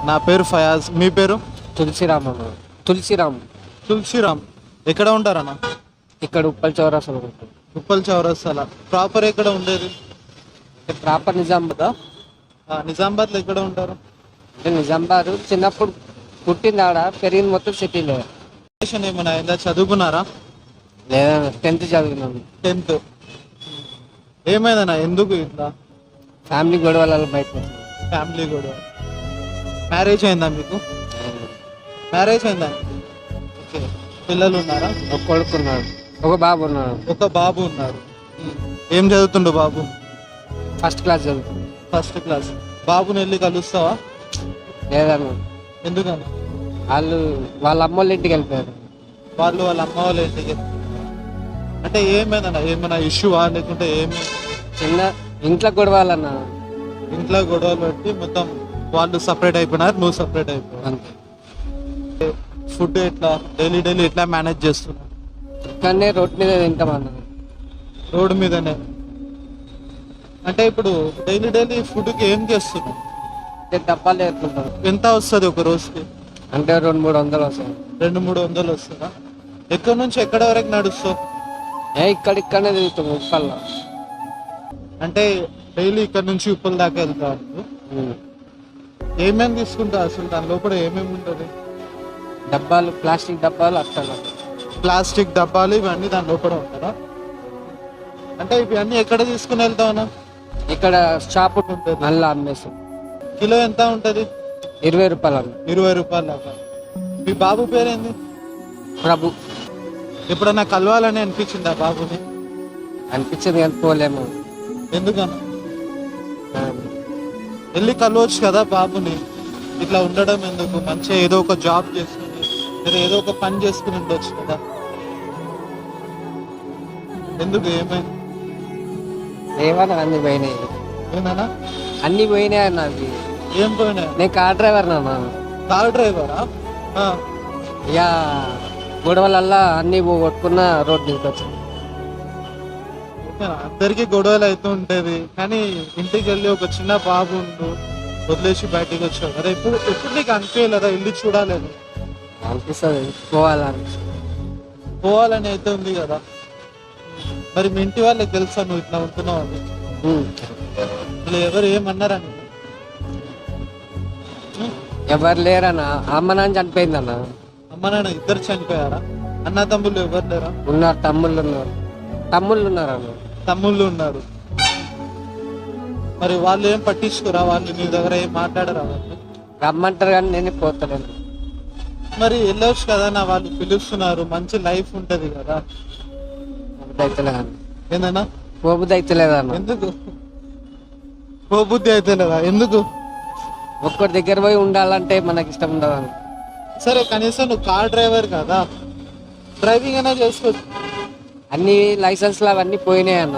నా పేరు ఫయాజ్. మీ పేరు? తులసిరామ్ అన్న. తులసిరామ్. తులసిరామ్. ఎక్కడ ఉంటారన్న? ఇక్కడ ఉప్పల్ చౌరస్తాలో ఉంటుంది. ఉప్పల్ చౌరస్తాల. ప్రాపర్ ఎక్కడ ఉండేది? ప్రాపర్ నిజామాబాద్. నిజామాబాద్లో ఎక్కడ ఉంటారు? అంటే నిజామాబాద్ చిన్నప్పుడు పుట్టింది ఆడ, పెరిగింది మొత్తం సిటీలో. ఎడ్యుకేషన్ ఏమైనా అయిందా? చదువుకున్నారా? లేదా 10th చదివినాను. 10th. ఏమైందన్నా, ఎందుకు ఇట్లా? ఫ్యామిలీ గొడవలలో బయట వచ్చింది. ఫ్యామిలీ కూడా. మ్యారేజ్ అయిందా మీకు? మ్యారేజ్ అయిందా? ఓకే. పిల్లలు ఉన్నారా? ఒక కొడుకున్నాడు, ఒక బాబు ఉన్నాడు. ఒక బాబు ఉన్నారు. ఏం చదువుతుండు బాబు? ఫస్ట్ క్లాస్ చదువుతుంది. First class. బాబుని వెళ్ళి కలుస్తావా? లేదన్న, ఎందుకని? వాళ్ళ అమ్మ వాళ్ళ ఇంటికి వెళ్ళిపోయారు. వాళ్ళు వాళ్ళ అమ్మ వాళ్ళ ఇంటికి. అంటే ఏమైందన్న, ఏమైనా ఇష్యూవా లేకుంటే ఏమి? చిన్న ఇంట్లో గొడవలన్న. ఇంట్లో గొడవలు పెట్టి మొత్తం వాళ్ళు సపరేట్ అయిపోయినారు, నువ్వు సపరేట్ అయిపోయావు. అంతే. ఫుడ్ ఎట్లా డైలీ ఎట్లా మేనేజ్ చేస్తున్నావు? ఇక్కడనే రోడ్ మీద తింటామన్న. రోడ్డు మీదనే. అంటే ఇప్పుడు డైలీ ఫుడ్కి ఏం చేస్తున్నావు? డబ్బాలు ఏరుకుంటాం. ఎంత వస్తుంది ఒక రోజుకి? అంటే 200-300 వస్తాయి. 200-300 వస్తుందా? ఎక్కడి నుంచి ఎక్కడ వరకు నడుస్తావు? ఇక్కడనే తిరుగుతాం ఉప్పల్లో. అంటే డైలీ ఇక్కడ నుంచి ఉప్పల్ దాకా వెళ్తావు. ఏమేమి తీసుకుంటావు అసలు? దాని లోపల ఏమేమి ఉంటుంది? డబ్బాలు, ప్లాస్టిక్ డబ్బాలు అట్లా. ప్లాస్టిక్ డబ్బాలు ఇవన్నీ దాని లోపల ఉంటారా? అంటే ఇవన్నీ ఎక్కడ తీసుకుని వెళ్తావునా? ఇక్కడ షాప్ ఉంటుంది, నల్ల అమ్మేస్తాం. కిలో ఎంత ఉంటుంది? 20 రూపాయలు అన్న. 20 రూపాయలు దాకా. మీ బాబు పేరేంది? ప్రభు. ఎప్పుడన్నా కలవాలని అనిపించిందా బాబుని? అనిపించింది కానీ పోలేము. ఎందుకన్నా? వెళ్ళి కలవచ్చు కదా బాబుని. ఇట్లా ఉండడం ఎందుకు? మంచిగా ఏదో ఒక జాబ్ చేసుకుని లేదా ఏదో ఒక పని చేసుకుని ఉండొచ్చు కదా. ఎందుకు? ఏమైంది? ఏమన్నా అన్ని పోయినాయి. ఏమన్నా అన్ని పోయినాయి అన్న. అవి ఏం పోయినాయి? నేను కార్ డ్రైవర్ నాన్న. కార్ డ్రైవరా? ఇక గొడవలల్లా అన్ని కొట్టుకున్న రోడ్ దిగి వచ్చింది. అందరికీ గొడవలు అవుతూ ఉంటేది, కానీ ఇంటికి వెళ్ళి ఒక చిన్న బాబు ఉండు వదిలేసి బయటికి వచ్చావు కదా. ఎప్పుడు నీకు అనిపించలేదా ఇల్లు చూడాలని? అనిపిస్తుంది, పోవాలని. పోవాలని అయితే ఉంది కదా. మరి మీ ఇంటి వాళ్ళకి తెలుసా నువ్వు ఇట్లా ఉంటున్నావు అని? అసలు ఎవరు ఏమన్నారని? ఎవరు లేరన్న. అమ్మ నాన్న చనిపోయిందన్న. అమ్మ నాన్న ఇద్దరు చనిపోయారా? అన్న తమ్ముళ్ళు ఎవరు లేరా? ఉన్నారు, తమ్ముళ్ళు ఉన్నారు. అన్న. తమ్ముళ్ళు ఉన్నారు. మరి వాళ్ళు ఏం పట్టించుకోరా? వాళ్ళు నీ దగ్గర ఏం మాట్లాడరా? వాళ్ళు రమ్మంటారు కానీ నేనే పోతలేను. మరి వెళ్ళవచ్చు కదా నా, వాళ్ళు పిలుస్తున్నారు, మంచి లైఫ్ ఉంటది కదా. ఏందన్నా? పోబుద్ది అయితలేదన్న. ఎందుకు పోబుద్ధి అయితే లేదా? ఎందుకు? ఒక్కడి దగ్గర పోయి ఉండాలంటే మనకి ఇష్టం ఉండదు. సరే కనీసం నువ్వు కార్ డ్రైవర్ కదా, డ్రైవింగ్ అయినా చేసుకోవచ్చు. అన్ని లైసెన్స్లు అవన్నీ పోయినాయి అన్న.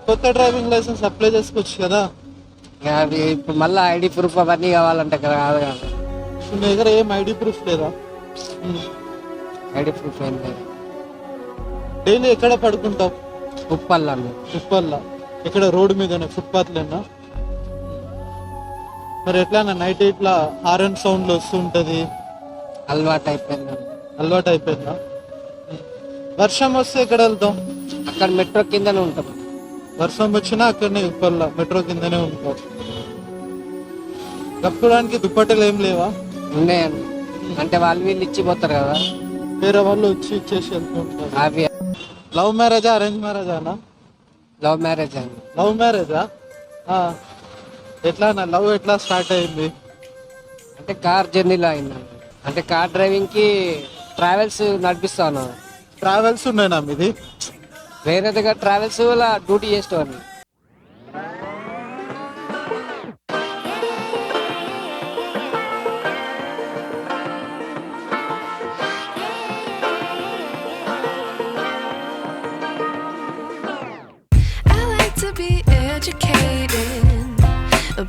కొత్త డ్రైవింగ్ లైసెన్స్ అప్లై చేసుకోవచ్చు కదా. అవి ఇప్పుడు మళ్ళీ ఐడి ప్రూఫ్ అవన్నీ కావాలంటే కాదు కదా. నీ దగ్గర ఏం ఐడి ప్రూఫ్ లేదా? ఐడి ప్రూఫ్ ఏం లేదు. డైలీ ఎక్కడ పడుకుంటావు? ఉప్పల్లో. ఉప్పల్లా? ఇక్కడ రోడ్డు మీదనే, ఫుట్పాత్లేనా? మరి ఎట్లా నైట్ ఇట్లా హారన్ సౌండ్లు వస్తుంటది? అలవాటు అయిపోయింది. అలవాటు అయిపోయిందా? వర్షం వస్తే ఎక్కడ వెళ్తాం? అక్కడ మెట్రో కిందనే ఉంటాం. వర్షం వచ్చినా అక్కడనే ఉప్పల్లా మెట్రో కిందనే ఉంటాం. కప్పుకోవడానికి దుప్పట్టలు ఏం లేవా? ఉన్నాయండి, అంటే వాళ్ళు వీళ్ళు ఇచ్చిపోతారు కదా, వేరే వాళ్ళు వచ్చి ఇచ్చేసి వెళ్తుంటారు. అవి లవ్ మ్యారేజా అరేంజ్ మ్యారేజానా? లవ్ మ్యారేజ్ అండి. లవ్ మ్యారేజా? ఎట్లా నా లవ్ ఎట్లా స్టార్ట్ అయింది? అంటే కార్ జర్నీలో అయిందండి. అంటే కార్ డ్రైవింగ్ కి ట్రావెల్స్ నడిపిస్తాను. ట్రావెల్స్ ఉన్నాయినా మీది? వేరే దగ్గర ట్రావెల్స్ డ్యూటీ చేస్తాను.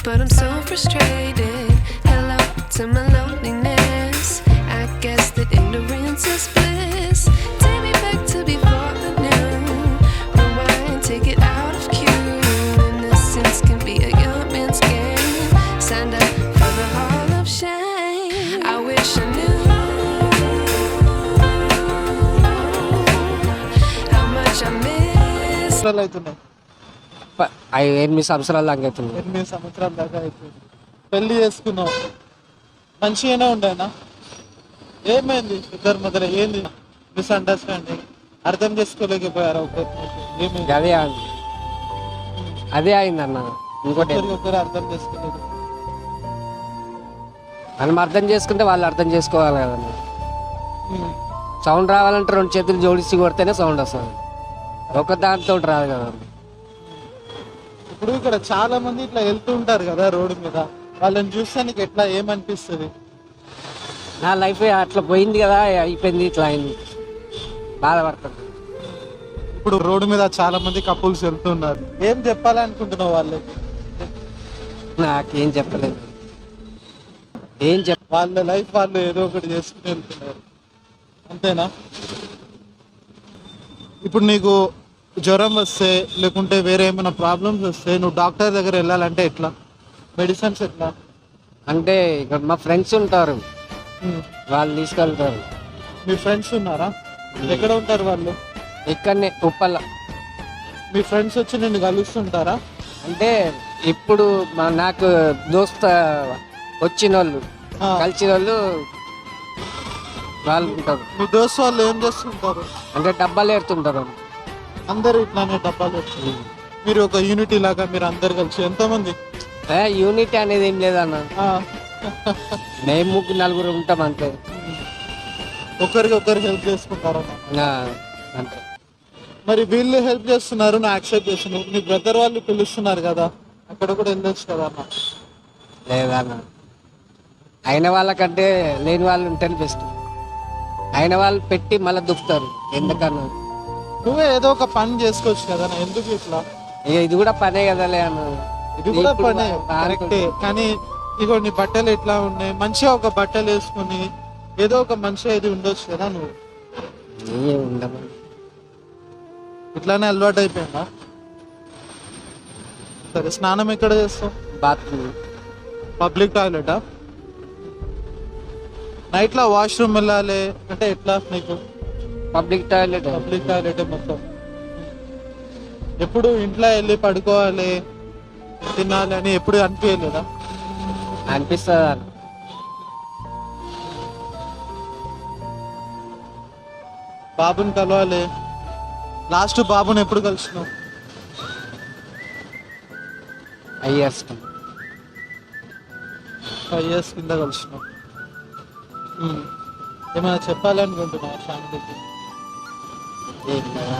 But I'm so frustrated. Hello to my loneliness. I guess that ignorance is bliss. Take me back to before I knew. Rewind, take it out of cue. Innocence can be a young man's game. Signed up for సంవత్సరాలు అవుతున్నాయి? 8 సంవత్సరాల దాకా అవుతుంది. 8 సంవత్సరాల దాకా అయిపోయింది. పెళ్లి చేసుకున్నావు, మంచిగానే ఉండేనా? ఏమైంది ఇద్దరి మధ్యలో? ఏంది మిస్అండర్స్టాండింగ్? అర్థం చేసుకోలేకపోయారా ఒకరికి? ఏమైంది? అదే అయిందన్న. ఇంకోటి ఒకరు అర్థం చేసుకోలేదు. మనం అర్థం చేసుకుంటే వాళ్ళు అర్థం చేసుకోవాలి కదన్న. ఉమ్. సౌండ్ రావాలంటే 2 చేతులు జోడించి కొడితేనే సౌండ్ వస్తుంది, ఒక దాంతో రాదు కదా. ఇప్పుడు ఇక్కడ చాలా మంది ఇట్లా వెళ్తూ ఉంటారు కదా రోడ్డు మీద, వాళ్ళని చూస్తే నీకు ఎట్లా ఏమనిపిస్తుంది? నా లైఫ్ అట్లా పోయింది కదా, అయిపోయింది, ఇట్లా అయింది, బాధపడుతుంది. ఇప్పుడు రోడ్డు మీద చాలా మంది కపుల్స్ వెళ్తున్నారు, ఏం చెప్పాలనుకుంటున్నావు వాళ్ళకి? నాకేం చెప్పలేదు, వాళ్ళ లైఫ్ వాళ్ళు ఏదో ఒకటి చేసుకుని వెళ్తున్నారు, అంతేనా? ఇప్పుడు నీకు జ్వరం వస్తే లేకుంటే వేరే ఏమైనా ప్రాబ్లమ్స్ వస్తే నువ్వు డాక్టర్ దగ్గర వెళ్ళాలంటే ఎట్లా? మెడిసిన్స్ ఎట్లా? అంటే ఇక్కడ మా ఫ్రెండ్స్ ఉంటారు, ఉమ్. వాళ్ళు తీసుకెళ్తారు. మీ ఫ్రెండ్స్ ఉన్నారా? ఎక్కడ ఉంటారు వాళ్ళు? ఇక్కడనే ఉప్పల్ల. మీ ఫ్రెండ్స్ వచ్చి నిన్ను కలుస్తుంటారా? అంటే ఇప్పుడు నాకు దోస్త వచ్చిన వాళ్ళు, ఆ. కలిసిన వాళ్ళు వాళ్ళు ఉంటారు. మీ దోస్తు వాళ్ళు ఏం చేస్తుంటారు? అంటే డబ్బాలు ఏరుతుంటారు. అందరు ఇట్లానే డబ్బాలు వచ్చి మీరు ఒక యూనిటీ లాగా మీరు అందరు కలిసి ఎంతమంది? యూనిటీ అనేది ఏం లేదన్న, ఆ. మేము 3-4 ఉంటాం అంతే. ఒకరికి ఒకరు హెల్ప్ చేసుకుంటారన్న. ఆ, అంతే. మరి వీళ్ళు హెల్ప్ చేస్తున్నారు, నువ్వు యాక్సెప్ట్ చేస్తున్నావు, నీ బ్రదర్ వాళ్ళు పిలుస్తున్నారు కదా, అక్కడ కూడా వెళ్ళొచ్చు కదా అన్న. లేదన్న, అయిన వాళ్ళకంటే లేని వాళ్ళు ఉంటేనే బెస్ట్. అయిన వాళ్ళు పెట్టి మళ్ళీ దుప్పుతారు ఎందుకన్నా. నువ్వే ఏదో ఒక పని చేసుకోవచ్చు కదా అన్న, ఎందుకు ఇట్లా? ఇక ఇది కూడా పనే కదలే అన్న. ఇది కూడా ఇప్పుడు పనే బాగా కరెక్టే, కానీ ఇగో నీ బట్టలు ఎట్లా ఉన్నాయి, మంచిగా ఒక బట్టలు వేసుకుని ఏదో ఒక మంచిగా ఇది ఉండొచ్చు కదా నువ్వు. ఏం ఉండదు. ఇట్లానే అలవాటు అయిపోయిందా? సరే, స్నానం ఎక్కడ చేస్తావు? బాత్రూమ్. పబ్లిక్ టాయిలెటా? నైట్లో వాష్రూమ్ వెళ్ళాలి అంటే ఎట్లా నీకు? Public toilet. పబ్లిక్ టాయిలెట్ మొత్తం. ఎప్పుడు ఇంట్లో వెళ్ళి పడుకోవాలి తినాలి అని ఎప్పుడు అనిపించలేదా? అనిపిస్తుంది అన్న. బాబుని కలవాలి. లాస్ట్ బాబుని ఎప్పుడు కలిసినావు? అయ్యర్స్ 5 years కింద కలిసినావు. ఏమైనా చెప్పాలనుకుంటున్నావా ఫ్యామిలీకి? ఏం లేదా?